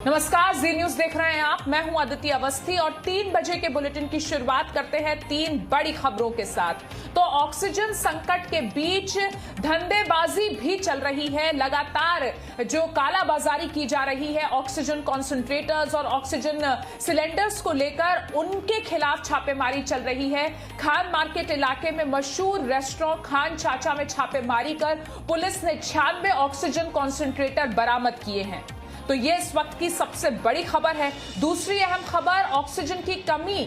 नमस्कार, जी न्यूज देख रहे हैं आप। मैं हूं अदिति अवस्थी और 3 बजे के बुलेटिन की शुरुआत करते हैं 3 बड़ी खबरों के साथ। तो ऑक्सीजन संकट के बीच धंधेबाजी भी चल रही है। लगातार जो कालाबाजारी की जा रही है ऑक्सीजन कॉन्सेंट्रेटर्स और ऑक्सीजन सिलेंडर्स को लेकर, उनके खिलाफ छापेमारी चल रही है। खान मार्केट इलाके में मशहूर रेस्टोरेंट खान चाचा में छापेमारी कर पुलिस ने 96 ऑक्सीजन कॉन्सेंट्रेटर बरामद किए हैं। तो ये इस वक्त की सबसे बड़ी खबर है। दूसरी अहम खबर, ऑक्सीजन की कमी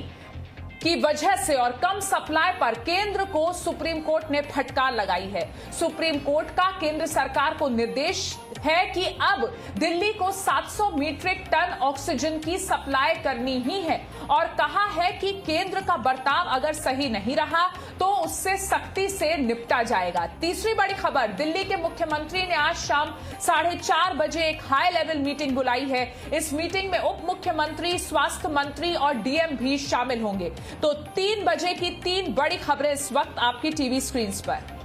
की वजह से और कम सप्लाई पर केंद्र को सुप्रीम कोर्ट ने फटकार लगाई है। सुप्रीम कोर्ट का केंद्र सरकार को निर्देश है कि अब दिल्ली को 700 मीट्रिक टन ऑक्सीजन की सप्लाई करनी ही है और कहा है कि केंद्र का बर्ताव अगर सही नहीं रहा तो उससे सख्ती से निपटा जाएगा। तीसरी बड़ी खबर, दिल्ली के मुख्यमंत्री ने आज शाम 4:30 बजे एक हाई लेवल मीटिंग बुलाई है। इस मीटिंग में उप मुख्यमंत्री, स्वास्थ्य मंत्री और डीएम भी शामिल होंगे। तो 3 बजे की 3 बड़ी खबरें इस वक्त आपकी टीवी स्क्रीन पर।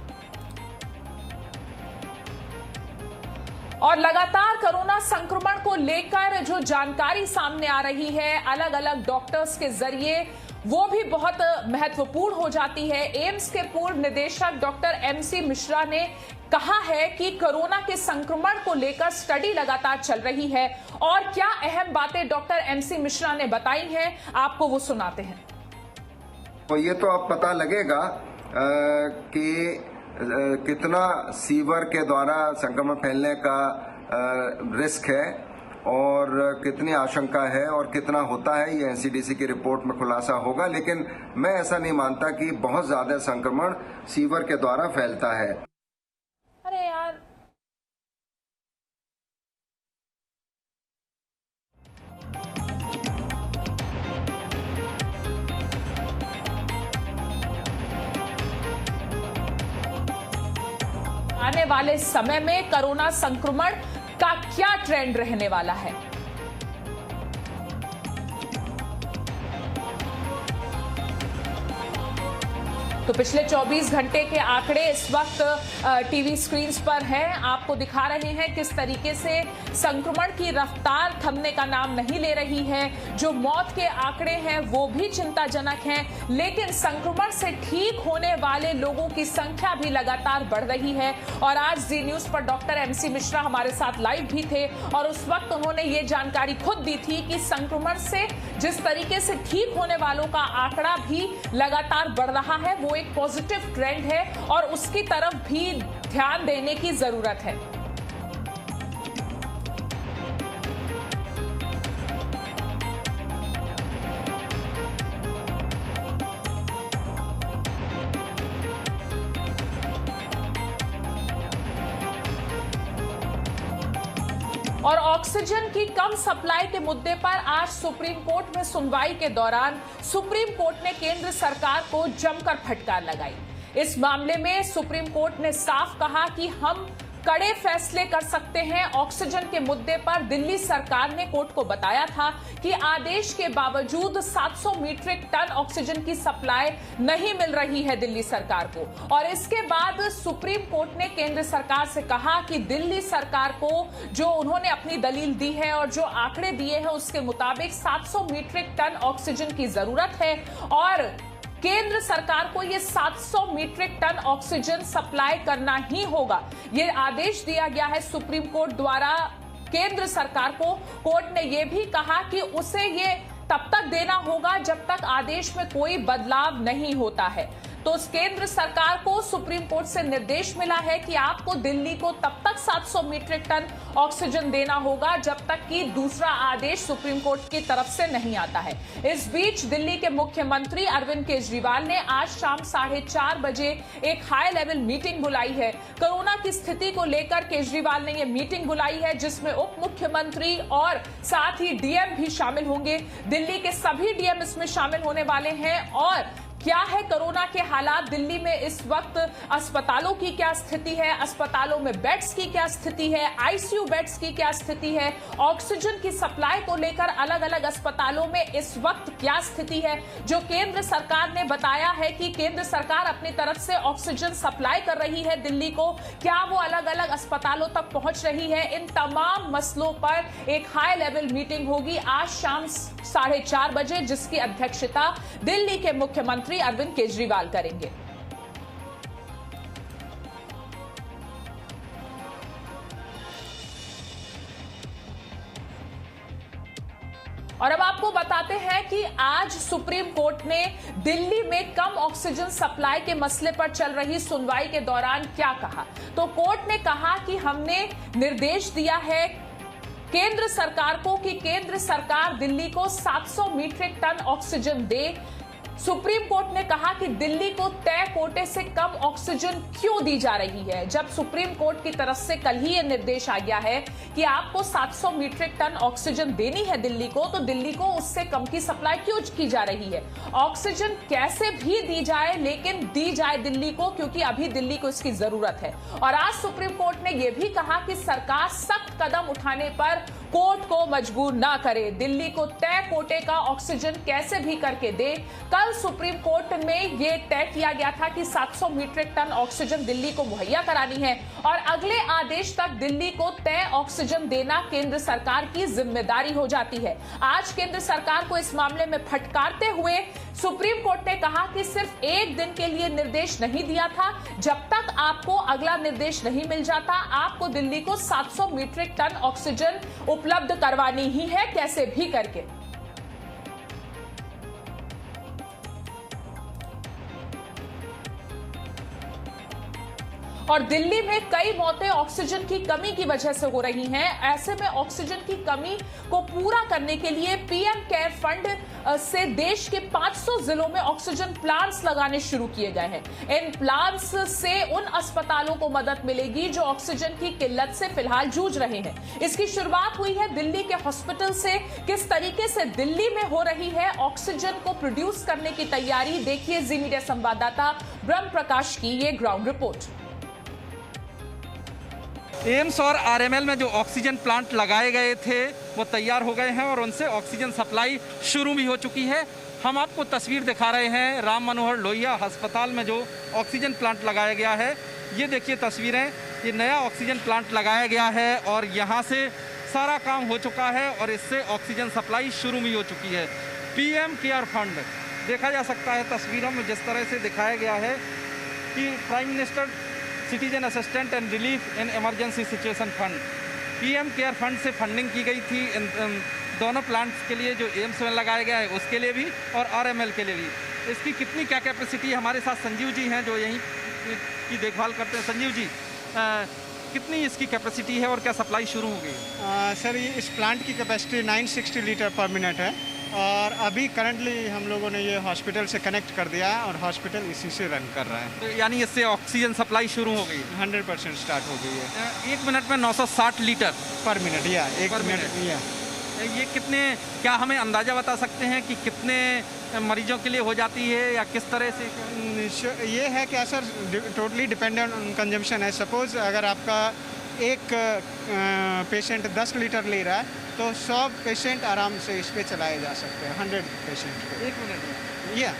और लगातार कोरोना संक्रमण को लेकर जो जानकारी सामने आ रही है अलग अलग डॉक्टर्स के जरिए, वो भी बहुत महत्वपूर्ण हो जाती है। एम्स के पूर्व निदेशक डॉक्टर एमसी मिश्रा ने कहा है कि कोरोना के संक्रमण को लेकर स्टडी लगातार चल रही है और क्या अहम बातें डॉक्टर एमसी मिश्रा ने बताई हैं, आपको वो सुनाते हैं। तो ये तो अब पता लगेगा कि कितना सीवर के द्वारा संक्रमण फैलने का रिस्क है और कितनी आशंका है और कितना होता है, ये एनसीडीसी की रिपोर्ट में खुलासा होगा। लेकिन मैं ऐसा नहीं मानता कि बहुत ज्यादा संक्रमण सीवर के द्वारा फैलता है। अरे यार, आने वाले समय में कोरोना संक्रमण का क्या ट्रेंड रहने वाला है। तो पिछले 24 घंटे के आंकड़े इस वक्त टीवी स्क्रीन पर हैं, आपको दिखा रहे हैं किस तरीके से संक्रमण की रफ्तार थमने का नाम नहीं ले रही है। जो मौत के आंकड़े हैं वो भी चिंताजनक हैं, लेकिन संक्रमण से ठीक होने वाले लोगों की संख्या भी लगातार बढ़ रही है। और आज जी न्यूज पर डॉक्टर एमसी मिश्रा हमारे साथ लाइव भी थे और उस वक्त उन्होंने ये जानकारी खुद दी थी कि संक्रमण से जिस तरीके से ठीक होने वालों का आंकड़ा भी लगातार बढ़ रहा है, वो एक पॉजिटिव ट्रेंड है और उसकी तरफ भी ध्यान देने की जरूरत है। और ऑक्सीजन की कम सप्लाई के मुद्दे पर आज सुप्रीम कोर्ट में सुनवाई के दौरान सुप्रीम कोर्ट ने केंद्र सरकार को जमकर फटकार लगाई। इस मामले में सुप्रीम कोर्ट ने साफ कहा कि हम कड़े फैसले कर सकते हैं। ऑक्सीजन के मुद्दे पर दिल्ली सरकार ने कोर्ट को बताया था कि आदेश के बावजूद 700 मीट्रिक टन ऑक्सीजन की सप्लाई नहीं मिल रही है दिल्ली सरकार को। और इसके बाद सुप्रीम कोर्ट ने केंद्र सरकार से कहा कि दिल्ली सरकार को जो उन्होंने अपनी दलील दी है और जो आंकड़े दिए हैं उसके मुताबिक 700 मीट्रिक टन ऑक्सीजन की जरूरत है और केंद्र सरकार को ये 700 मीट्रिक टन ऑक्सीजन सप्लाई करना ही होगा। ये आदेश दिया गया है सुप्रीम कोर्ट द्वारा केंद्र सरकार को। कोर्ट ने यह भी कहा कि उसे ये तब तक देना होगा जब तक आदेश में कोई बदलाव नहीं होता है। तो केंद्र सरकार को सुप्रीम कोर्ट से निर्देश मिला है कि आपको दिल्ली को तब तक 700 मीट्रिक टन ऑक्सीजन देना होगा जब तक कि दूसरा आदेश सुप्रीम कोर्ट की तरफ से नहीं आता है। इस बीच दिल्ली के मुख्यमंत्री अरविंद केजरीवाल ने आज शाम 4:30 बजे एक हाई लेवल मीटिंग बुलाई है। कोरोना की स्थिति को लेकर केजरीवाल ने यह मीटिंग बुलाई है जिसमें उप मुख्यमंत्री और साथ ही डीएम भी शामिल होंगे। दिल्ली के सभी डीएम इसमें शामिल होने वाले हैं और क्या है कोरोना के हालात दिल्ली में इस वक्त, अस्पतालों की क्या स्थिति है, अस्पतालों में बेड्स की क्या स्थिति है, आईसीयू बेड्स की क्या स्थिति है, ऑक्सीजन की सप्लाई को लेकर अलग अलग अस्पतालों में इस वक्त क्या स्थिति है। जो केंद्र सरकार ने बताया है कि केंद्र सरकार अपनी तरफ से ऑक्सीजन सप्लाई कर रही है दिल्ली को, क्या वो अलग अलग अस्पतालों तक पहुंच रही है, इन तमाम मसलों पर एक हाई लेवल मीटिंग होगी आज शाम 4:30 बजे, जिसकी अध्यक्षता दिल्ली के मुख्यमंत्री अरविंद केजरीवाल करेंगे। और अब आपको बताते हैं कि आज सुप्रीम कोर्ट ने दिल्ली में कम ऑक्सीजन सप्लाई के मसले पर चल रही सुनवाई के दौरान क्या कहा। तो कोर्ट ने कहा कि हमने निर्देश दिया है केंद्र सरकार को कि केंद्र सरकार दिल्ली को 700 मीट्रिक टन ऑक्सीजन दे। सुप्रीम कोर्ट ने कहा कि दिल्ली को तय कोटे से कम ऑक्सीजन क्यों दी जा रही है, जब सुप्रीम कोर्ट की तरफ से कल ही यह निर्देश आ गया है कि आपको 700 मीट्रिक टन ऑक्सीजन देनी है दिल्ली को, तो दिल्ली को उससे कम की सप्लाई क्यों की जा रही है। ऑक्सीजन कैसे भी दी जाए, लेकिन दी जाए दिल्ली को, क्योंकि अभी दिल्ली को इसकी जरूरत है। और आज सुप्रीम कोर्ट ने यह भी कहा कि सरकार सख्त कदम उठाने पर कोर्ट को मजबूर ना करे, दिल्ली को तय कोटे का ऑक्सीजन कैसे भी करके दे। कल सुप्रीम कोर्ट में यह तय किया गया था कि 700 मीट्रिक टन ऑक्सीजन दिल्ली को मुहैया करानी है और अगले आदेश तक दिल्ली को तय ऑक्सीजन देना केंद्र सरकार की जिम्मेदारी हो जाती है। आज केंद्र सरकार को इस मामले में फटकारते हुए सुप्रीम कोर्ट ने कहा कि सिर्फ एक दिन के लिए निर्देश नहीं दिया था, जब तक आपको अगला निर्देश नहीं मिल जाता आपको दिल्ली को 700 मीट्रिक टन ऑक्सीजन उपलब्ध करवानी ही है, कैसे भी करके। और दिल्ली में कई मौतें ऑक्सीजन की कमी की वजह से हो रही हैं। ऐसे में ऑक्सीजन की कमी को पूरा करने के लिए पीएम केयर फंड से देश के 500 जिलों में ऑक्सीजन प्लांट्स लगाने शुरू किए गए हैं। इन प्लांट्स से उन अस्पतालों को मदद मिलेगी जो ऑक्सीजन की किल्लत से फिलहाल जूझ रहे हैं। इसकी शुरुआत हुई है दिल्ली के हॉस्पिटल से। किस तरीके से दिल्ली में हो रही है ऑक्सीजन को प्रोड्यूस करने की तैयारी, देखिए जी मीडिया संवाददाता ब्रह्म प्रकाश की ये ग्राउंड रिपोर्ट। एम्स और आरएमएल में जो ऑक्सीजन प्लांट लगाए गए थे वो तैयार हो गए हैं और उनसे ऑक्सीजन सप्लाई शुरू भी हो चुकी है। हम आपको तस्वीर दिखा रहे हैं राम मनोहर लोहिया अस्पताल में जो ऑक्सीजन प्लांट लगाया गया है। ये देखिए तस्वीरें, ये नया ऑक्सीजन प्लांट लगाया गया है और यहाँ से सारा काम हो चुका है और इससे ऑक्सीजन सप्लाई शुरू भी हो चुकी है। पीएम केयर फंड देखा जा सकता है तस्वीरों में जिस तरह से दिखाया गया है कि prime minister citizen assistant and relief in emergency situation fund, PM care fund से फंडिंग की गई थी इन दोनों प्लांट्स के लिए, जो एम्स में लगाया गया है उसके लिए भी और आरएमएल के लिए भी। इसकी कितनी क्या कैपेसिटी है, हमारे साथ संजीव जी हैं जो यहीं की देखभाल करते हैं। संजीव जी, कितनी इसकी कैपेसिटी है और क्या सप्लाई शुरू हो गई? सर, ये इस प्लांट की कैपेसिटी 960 लीटर पर मिनट है और अभी करंटली हम लोगों ने ये हॉस्पिटल से कनेक्ट कर दिया है और हॉस्पिटल इसी से रन कर रहा है। तो यानी इससे ऑक्सीजन सप्लाई शुरू हो गई? 100% स्टार्ट हो गई है। 1 मिनट में 960 लीटर पर मिनट, या 1 मिनट। ये कितने, क्या हमें अंदाज़ा बता सकते हैं कि कितने मरीजों के लिए हो जाती है या किस तरह से? ये है कि sir totally dependent on consumption है। सपोज़ अगर आपका एक पेशेंट 10 लीटर ले रहा है तो 100 पेशेंट आराम से इस पे चलाए जा सकते हैं। 100 पेशेंट को 1 मिनट में, या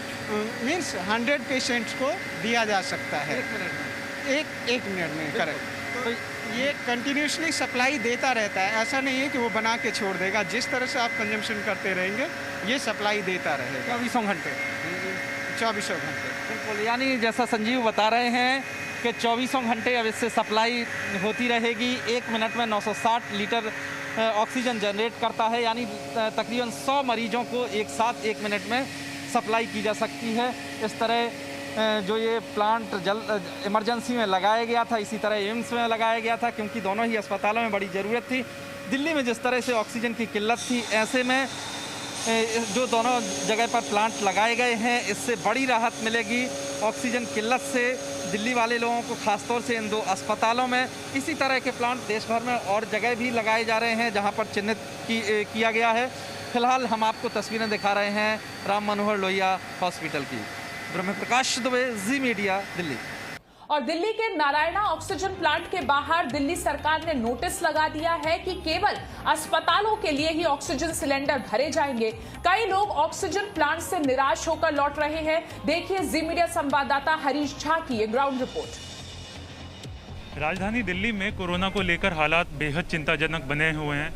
मीन्स 100 पेशेंट्स को दिया जा सकता है 1 मिनट में। एक मिनट में, करेक्ट। तो ये कंटिन्यूसली सप्लाई देता रहता है, ऐसा नहीं है कि वो बना के छोड़ देगा। जिस तरह से आप कंजम्पशन करते रहेंगे ये सप्लाई देता रहेगा 24 घंटे। 24 घंटे, बिल्कुल। यानी जैसा संजीव बता रहे हैं कि 24 घंटे अब इससे सप्लाई होती रहेगी। 1 मिनट में 960 लीटर ऑक्सीजन जनरेट करता है, यानी तकरीबन 100 मरीजों को एक साथ 1 मिनट में सप्लाई की जा सकती है। इस तरह जो ये प्लांट इमरजेंसी में लगाया गया था, इसी तरह एम्स में लगाया गया था, क्योंकि दोनों ही अस्पतालों में बड़ी ज़रूरत थी। दिल्ली में जिस तरह से ऑक्सीजन की किल्लत थी, ऐसे में जो दोनों जगह पर प्लांट लगाए गए हैं इससे बड़ी राहत मिलेगी ऑक्सीजन किल्लत से दिल्ली वाले लोगों को, खासतौर से इन 2 अस्पतालों में। इसी तरह के प्लांट देश भर में और जगह भी लगाए जा रहे हैं जहां पर चिन्हित किया गया है। फिलहाल हम आपको तस्वीरें दिखा रहे हैं राम मनोहर लोहिया हॉस्पिटल की। ब्रह्म प्रकाश दुबे, जी मीडिया, दिल्ली। और दिल्ली के नारायणा ऑक्सीजन प्लांट के बाहर दिल्ली सरकार ने नोटिस लगा दिया है कि केवल अस्पतालों के लिए ही ऑक्सीजन सिलेंडर भरे जाएंगे। कई लोग ऑक्सीजन प्लांट से निराश होकर लौट रहे हैं। देखिए जी मीडिया संवाददाता हरीश झा की ये ग्राउंड रिपोर्ट। राजधानी दिल्ली में कोरोना को लेकर हालात बेहद चिंताजनक बने हुए हैं।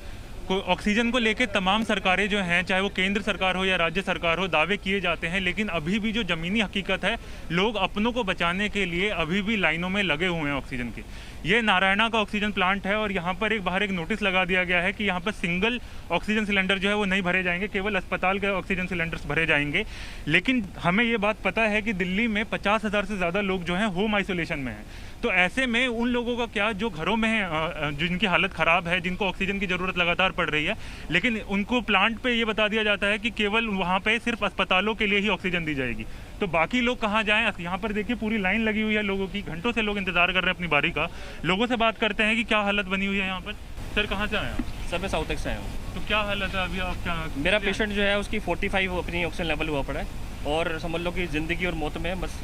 ऑक्सीजन को लेकर तमाम सरकारें जो हैं, चाहे वो केंद्र सरकार हो या राज्य सरकार हो, दावे किए जाते हैं, लेकिन अभी भी जो ज़मीनी हकीकत है, लोग अपनों को बचाने के लिए अभी भी लाइनों में लगे हुए हैं ऑक्सीजन की। ये नारायणा का ऑक्सीजन प्लांट है और यहाँ पर बाहर एक नोटिस लगा दिया गया है कि यहाँ पर सिंगल ऑक्सीजन सिलेंडर जो है वो नहीं भरे जाएंगे, केवल अस्पताल के ऑक्सीजन सिलेंडर्स भरे जाएंगे। लेकिन हमें ये बात पता है कि दिल्ली में 50,000 से ज़्यादा लोग जो हैं होम आइसोलेशन में हैं। तो ऐसे में उन लोगों का क्या, जो घरों में हैं, जिनकी हालत ख़राब है, जिनको ऑक्सीजन की ज़रूरत लगातार पड़ रही है, लेकिन उनको प्लांट पे ये बता दिया जाता है कि केवल वहाँ पे सिर्फ अस्पतालों के लिए ही ऑक्सीजन दी जाएगी। तो बाकी लोग कहाँ जाएं? यहाँ पर देखिए पूरी लाइन लगी हुई है लोगों की, घंटों से लोग इंतजार कर रहे हैं अपनी बारी का। लोगों से बात करते हैं कि क्या हालत बनी हुई है यहाँ पर। सर कहाँ से आए हैं? सर मैं साउथ से आया हूँ। तो क्या हालत है अभी? आप क्या, मेरा पेशेंट जो है उसकी 45 अपनी ऑक्सीजन लेवल हुआ पड़ा है और समझ लो कि ज़िंदगी और मौत में बस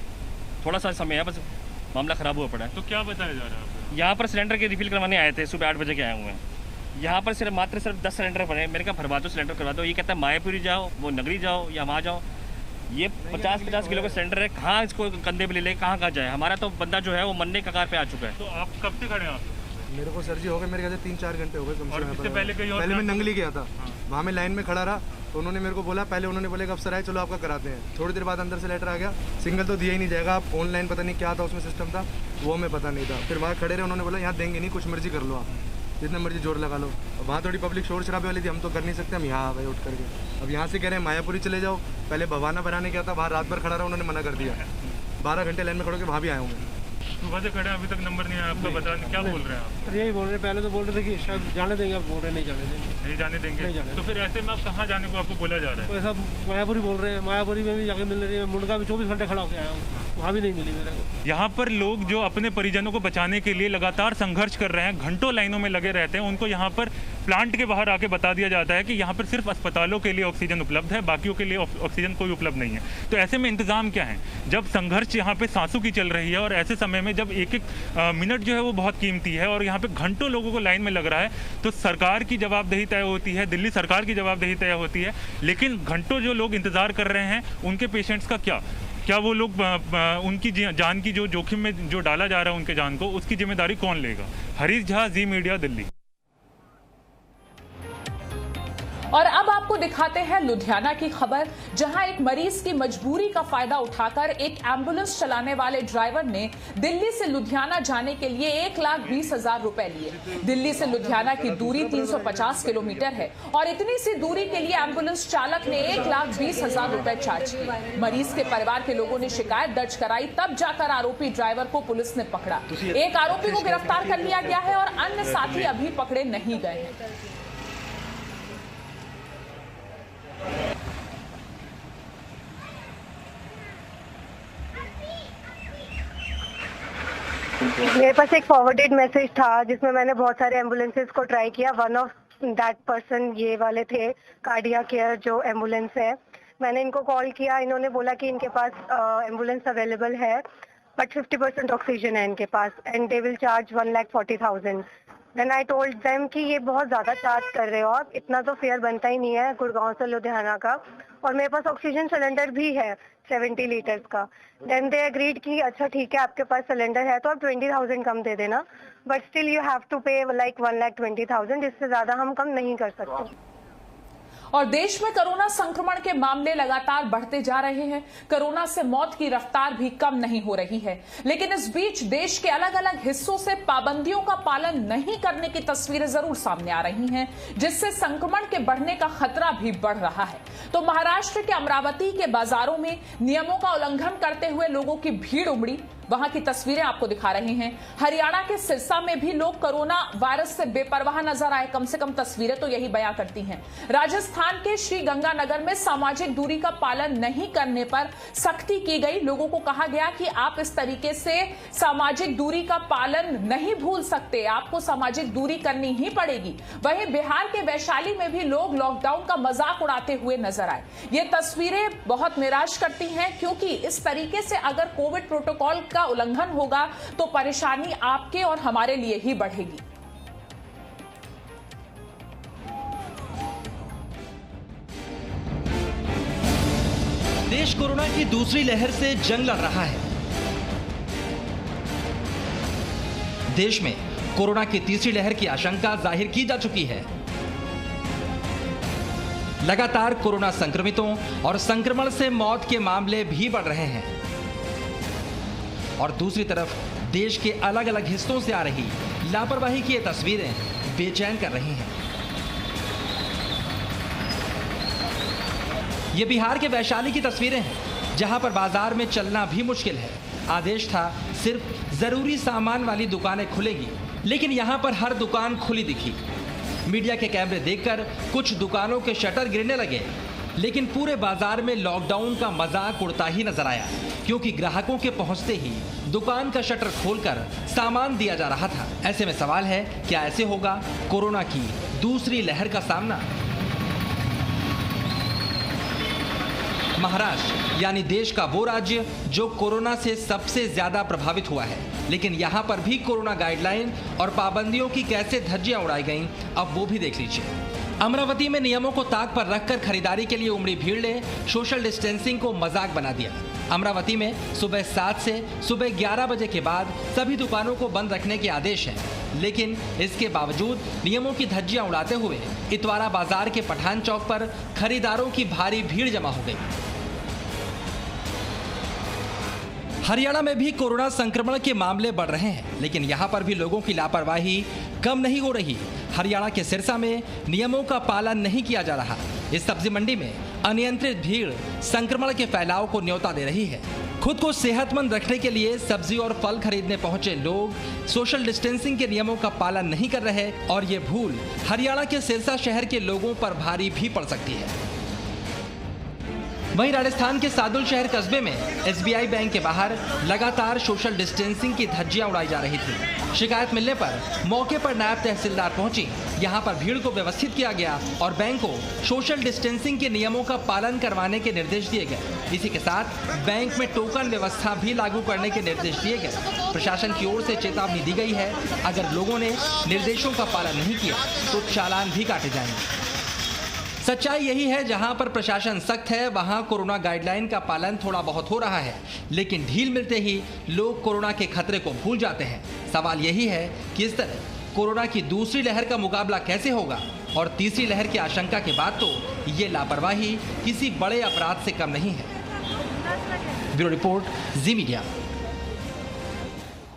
थोड़ा सा समय है, बस मामला ख़राब हुआ पड़ा है। तो क्या बताया जा रहा है आपको? यहाँ पर सिलेंडर के रिफिल करवाने आए थे, सुबह 8 बजे के आए हुए हैं। यहाँ पर सिर्फ 10 सिलेंडर पड़े हैं। मैंने कहा भरवा दो, सिलेंडर करवा दो। ये कहता है मायापुरी जाओ, वो नगरी जाओ या वहाँ जाओ। ये 50-50 किलो का सिलेंडर है, कहाँ इसको कंधे पे ले ले, कहाँ जाए? हमारा तो बंदा जो है वो मरने के कगार पे आ चुका है। तो आप कब से खड़े हैं? आप मेरे को सर जी हो गए, मेरे ख्याल से 3-4 घंटे हो गए कम से कम। इससे पहले कहीं और? पहले मैं नंगली गया था, वहाँ मैं लाइन में खड़ा रहा तो उन्होंने मेरे को बोला, पहले उन्होंने बोले कि अफसर आए चलो आपका कराते हैं। थोड़ी देर बाद अंदर से लेटर आ गया, सिंगल तो दिया ही नहीं जाएगा, आप ऑनलाइन पता नहीं क्या था उसमें सिस्टम था, वो हमें पता नहीं था। फिर वहाँ खड़े रहे, उन्होंने बोला यहाँ देंगे नहीं, कुछ मर्जी कर लो, आप जितना मर्जी जोर लगा लो। वहाँ थोड़ी पब्लिक शोर शराबे वाली थी, हम तो कर नहीं सकते, हम यहाँ आ गए उठ करके। अब यहाँ से कह रहे हैं मायापुरी चले जाओ। पहले भवाना बनाने गया था, बाहर रात भर खड़ा रहा, उन्होंने मना कर दिया। 12 घंटे लाइन में खड़ो के वहाँ भी आया हूँ मैं। सुबह से खड़े, अभी तक नंबर नहीं आया आपका। बता क्या बोल रहे हैं आप? यही बोल रहे हैं, पहले तो बोल रहे थे कि शायद जाने देंगे, अब बोल रहे नहीं जाने देंगे। नहीं जाने देंगे? तो फिर ऐसे में आप कहाँ जाने को आपको बोला जा रहा है? तो ऐसा मायापुरी बोल रहे हैं, मायापुरी में भी जाके मिल रही है। मुंडका भी 24 घंटे खड़ा होकर आया हूँ, वहाँ भी नहीं मिली मेरे को। यहाँ पर लोग जो अपने परिजनों को बचाने के लिए लगातार संघर्ष कर रहे हैं, घंटों लाइनों में लगे रहते हैं, उनको यहाँ पर प्लांट के बाहर आके बता दिया जाता है कि यहाँ पर सिर्फ अस्पतालों के लिए ऑक्सीजन उपलब्ध है, बाकियों के लिए ऑक्सीजन कोई उपलब्ध नहीं है। तो ऐसे में इंतजाम क्या है, जब संघर्ष यहाँ पे सांसों की चल रही है और ऐसे समय में जब एक मिनट जो है वो बहुत कीमती है और यहाँ पे घंटों लोगों को लाइन में लग रहा है, तो सरकार की जवाबदेही तय होती है, दिल्ली सरकार की जवाबदेही तय होती है। लेकिन घंटों जो लोग इंतजार कर रहे हैं, उनके पेशेंट्स का क्या वो लोग उनकी जान की जो जोखिम में जो डाला जा रहा है उनके जान को, उसकी जिम्मेदारी कौन लेगा? हरीश झा, जी मीडिया, दिल्ली। और अब आपको दिखाते हैं लुधियाना की खबर, जहां एक मरीज की मजबूरी का फायदा उठाकर एक एम्बुलेंस चलाने वाले ड्राइवर ने दिल्ली से लुधियाना जाने के लिए 1,20,000 रुपए लिए। दिल्ली से लुधियाना की दूरी 350 किलोमीटर है और इतनी सी दूरी के लिए एम्बुलेंस चालक ने 1,20,000 रुपए चार्ज किए। मरीज के परिवार के लोगों ने शिकायत दर्ज कराई, तब जाकर आरोपी ड्राइवर को पुलिस ने पकड़ा। एक आरोपी को गिरफ्तार कर लिया गया है और अन्य साथी अभी पकड़े नहीं गए हैं। मेरे पास एक फॉरवर्डेड मैसेज था जिसमें मैंने बहुत सारे एम्बुलेंसेस को ट्राई किया। वन ऑफ दैट पर्सन ये वाले थे, कार्डिया केयर जो एम्बुलेंस है। मैंने इनको कॉल किया, इन्होंने बोला कि इनके पास एम्बुलेंस अवेलेबल है बट 50% ऑक्सीजन है इनके पास and they will charge 1,40,000। Then I told them कि ये बहुत ज़्यादा चार्ज कर रहे हो आप, इतना तो फेयर बनता ही नहीं है गुड़गांव से लुधियाना का, और मेरे पास ऑक्सीजन सिलेंडर भी है 70 लीटर्स का। देन दे एग्रीड कि अच्छा ठीक है, आपके पास सिलेंडर है तो आप 20,000 कम दे देना, but still you have to pay like 1,20,000, इससे ज़्यादा हम कम नहीं कर सकते। और देश में कोरोना संक्रमण के मामले लगातार बढ़ते जा रहे हैं। कोरोना से मौत की रफ्तार भी कम नहीं हो रही है, लेकिन इस बीच देश के अलग अलग हिस्सों से पाबंदियों का पालन नहीं करने की तस्वीरें जरूर सामने आ रही हैं, जिससे संक्रमण के बढ़ने का खतरा भी बढ़ रहा है। तो महाराष्ट्र के अमरावती के बाजारों में नियमों का उल्लंघन करते हुए लोगों की भीड़ उमड़ी। वहां की तस्वीरें आपको दिखा रहे हैं। हरियाणा के सिरसा में भी लोग कोरोना वायरस से बेपरवाह नजर आए, कम से कम तस्वीरें तो यही बयां करती हैं। राजस्थान के श्री गंगानगर में सामाजिक दूरी का पालन नहीं करने पर सख्ती की गई। लोगों को कहा गया कि आप इस तरीके से सामाजिक दूरी का पालन नहीं भूल सकते, आपको सामाजिक दूरी करनी ही पड़ेगी। वहीं बिहार के वैशाली में भी लोग लॉकडाउन का मजाक उड़ाते हुए नजर आए। ये तस्वीरें बहुत निराश करती हैं, क्योंकि इस तरीके से अगर कोविड प्रोटोकॉल का उल्लंघन होगा तो परेशानी आपके और हमारे लिए ही बढ़ेगी। देश कोरोना की दूसरी लहर से जंग लड़ रहा है। देश में कोरोना की तीसरी लहर की आशंका जाहिर की जा चुकी है। लगातार कोरोना संक्रमितों और संक्रमण से मौत के मामले भी बढ़ रहे हैं और दूसरी तरफ देश के अलग अलग हिस्सों से आ रही लापरवाही की ये तस्वीरें बेचैन कर रही हैं। ये बिहार के वैशाली की तस्वीरें हैं, जहां पर बाजार में चलना भी मुश्किल है। आदेश था सिर्फ जरूरी सामान वाली दुकानें खुलेगी, लेकिन यहां पर हर दुकान खुली दिखी। मीडिया के कैमरे देखकर कुछ दुकानों के शटर गिरने लगे, लेकिन पूरे बाजार में लॉकडाउन का मजाक उड़ता ही नजर आया, क्योंकि ग्राहकों के पहुंचते ही दुकान का शटर खोलकर सामान दिया जा रहा था। ऐसे में सवाल है, क्या ऐसे होगा कोरोना की दूसरी लहर का सामना? महाराष्ट्र यानी देश का वो राज्य जो कोरोना से सबसे ज्यादा प्रभावित हुआ है, लेकिन यहाँ पर भी कोरोना गाइडलाइन और पाबंदियों की कैसे धज्जियां उड़ाई गईं, अब वो भी देख लीजिए। अमरावती में नियमों को ताक पर रखकर खरीदारी के लिए उमड़ी भीड़ ने सोशल डिस्टेंसिंग को मजाक बना दिया। अमरावती में सुबह 7 से सुबह 11 बजे के बाद सभी दुकानों को बंद रखने के आदेश हैं, लेकिन इसके बावजूद नियमों की धज्जियां उड़ाते हुए इतवारा बाजार के पठान चौक पर खरीदारों की भारी भीड़ जमा हो गई। हरियाणा में भी कोरोना संक्रमण के मामले बढ़ रहे हैं, लेकिन यहाँ पर भी लोगों की लापरवाही कम नहीं हो रही। हरियाणा के सिरसा में नियमों का पालन नहीं किया जा रहा। इस सब्जी मंडी में अनियंत्रित भीड़ संक्रमण के फैलाव को न्योता दे रही है। खुद को सेहतमंद रखने के लिए सब्जी और फल खरीदने पहुंचे लोग सोशल डिस्टेंसिंग के नियमों का पालन नहीं कर रहे और ये भूल हरियाणा के सिरसा शहर के लोगों पर भारी भी पड़ सकती है। वहीं राजस्थान के सादुल शहर कस्बे में SBI बैंक के बाहर लगातार सोशल डिस्टेंसिंग की धज्जियां उड़ाई जा रही थी। शिकायत मिलने पर मौके पर नायब तहसीलदार पहुंची। यहां पर भीड़ को व्यवस्थित किया गया और बैंक को सोशल डिस्टेंसिंग के नियमों का पालन करवाने के निर्देश दिए गए। इसी के साथ बैंक में टोकन व्यवस्था भी लागू करने के निर्देश दिए गए। प्रशासन की ओर से चेतावनी दी गई है, अगर लोगों ने निर्देशों का पालन नहीं किया तो चालान भी काटे जाएंगे। सच्चाई यही है, जहां पर प्रशासन सख्त है वहां कोरोना गाइडलाइन का पालन थोड़ा बहुत हो रहा है, लेकिन ढील मिलते ही लोग कोरोना के खतरे को भूल जाते हैं। सवाल यही है कि इस तरह कोरोना की दूसरी लहर का मुकाबला कैसे होगा, और तीसरी लहर की आशंका के बाद तो ये लापरवाही किसी बड़े अपराध से कम नहीं है। ब्यूरो रिपोर्ट, जी मीडिया।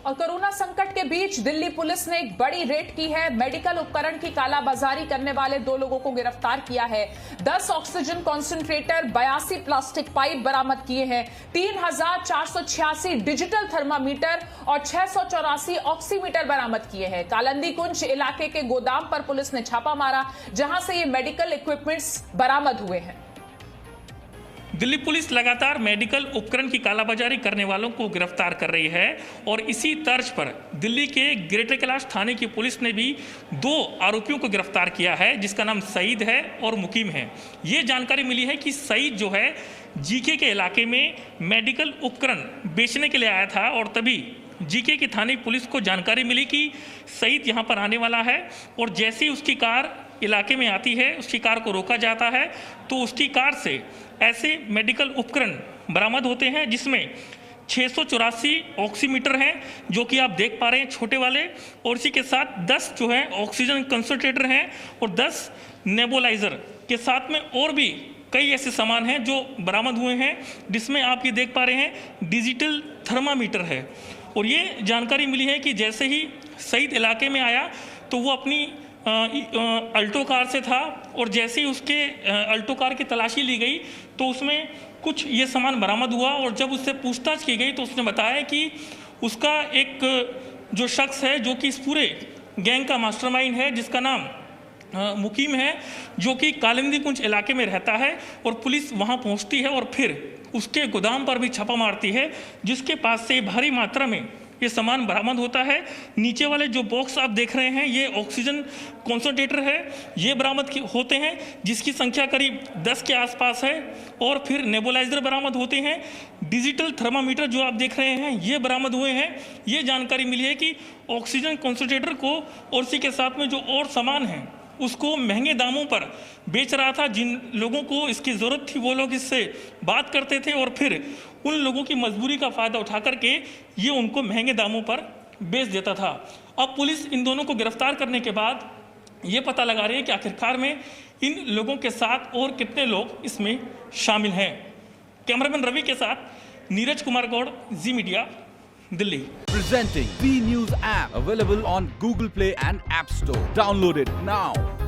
और कोरोना संकट के बीच दिल्ली पुलिस ने एक बड़ी रेड की है। मेडिकल उपकरण की कालाबाजारी करने वाले 2 लोगों को गिरफ्तार किया है। 10 ऑक्सीजन कॉन्सेंट्रेटर, 82 प्लास्टिक पाइप बरामद किए हैं। 3486 डिजिटल थर्मामीटर और 684 ऑक्सीमीटर बरामद किए हैं। कालंदी कुंज इलाके के गोदाम पर पुलिस ने छापा मारा, जहां से ये मेडिकल इक्विपमेंट्स बरामद हुए हैं। दिल्ली पुलिस लगातार मेडिकल उपकरण की कालाबाजारी करने वालों को गिरफ्तार कर रही है और इसी तर्ज पर दिल्ली के ग्रेटर कैलाश थाने की पुलिस ने भी 2 आरोपियों को गिरफ्तार किया है, जिसका नाम सईद है और मुकीम है। ये जानकारी मिली है कि सईद जो है जीके के इलाके में मेडिकल उपकरण बेचने के लिए आया था और तभी जीके की थाने पुलिस को जानकारी मिली कि सईद यहाँ पर आने वाला है और जैसे ही उसकी कार इलाके में आती है, उसकी कार को रोका जाता है तो उसकी कार से ऐसे मेडिकल उपकरण बरामद होते हैं, जिसमें 684 ऑक्सीमीटर हैं जो कि आप देख पा रहे हैं छोटे वाले, और इसी के साथ 10 जो है ऑक्सीजन कंसंट्रेटर हैं और 10 नेबुलाइजर के साथ में और भी कई ऐसे सामान हैं जो बरामद हुए हैं, जिसमें आप ये देख पा रहे हैं डिजिटल थर्मामीटर है। और ये जानकारी मिली है कि जैसे ही सईद इलाके में आया तो वो अपनी अल्टो कार से था और जैसे ही उसके अल्टो कार की तलाशी ली गई तो उसमें कुछ ये सामान बरामद हुआ और जब उससे पूछताछ की गई तो उसने बताया कि उसका एक जो शख्स है जो कि इस पूरे गैंग का मास्टरमाइंड है, जिसका नाम मुकीम है, जो कि कालिंदी कुंज इलाके में रहता है, और पुलिस वहां पहुंचती है और फिर उसके गोदाम पर भी छापा मारती है, जिसके पास से भारी मात्रा में ये सामान बरामद होता है। नीचे वाले जो बॉक्स आप देख रहे हैं ये ऑक्सीजन कॉन्सेंट्रेटर है, ये बरामद होते हैं जिसकी संख्या करीब 10 के आसपास है, और फिर नेबुलाइजर बरामद होते हैं। डिजिटल थर्मामीटर जो आप देख रहे हैं ये बरामद हुए हैं। ये जानकारी मिली है कि ऑक्सीजन कॉन्सेंट्रेटर को और इसी के साथ में जो और सामान है उसको महंगे दामों पर बेच रहा था। जिन लोगों को इसकी ज़रूरत थी वो लोग इससे बात करते थे और फिर उन लोगों की मजबूरी का फ़ायदा उठा करके ये उनको महंगे दामों पर बेच देता था। अब पुलिस इन दोनों को गिरफ्तार करने के बाद ये पता लगा रही है कि आखिरकार में इन लोगों के साथ और कितने लोग इसमें शामिल हैं। कैमरामैन रवि के साथ Neeraj Kumar Gaur, Zee Media, Delhi. Presenting V News app available on Google Play and App Store. Download it now.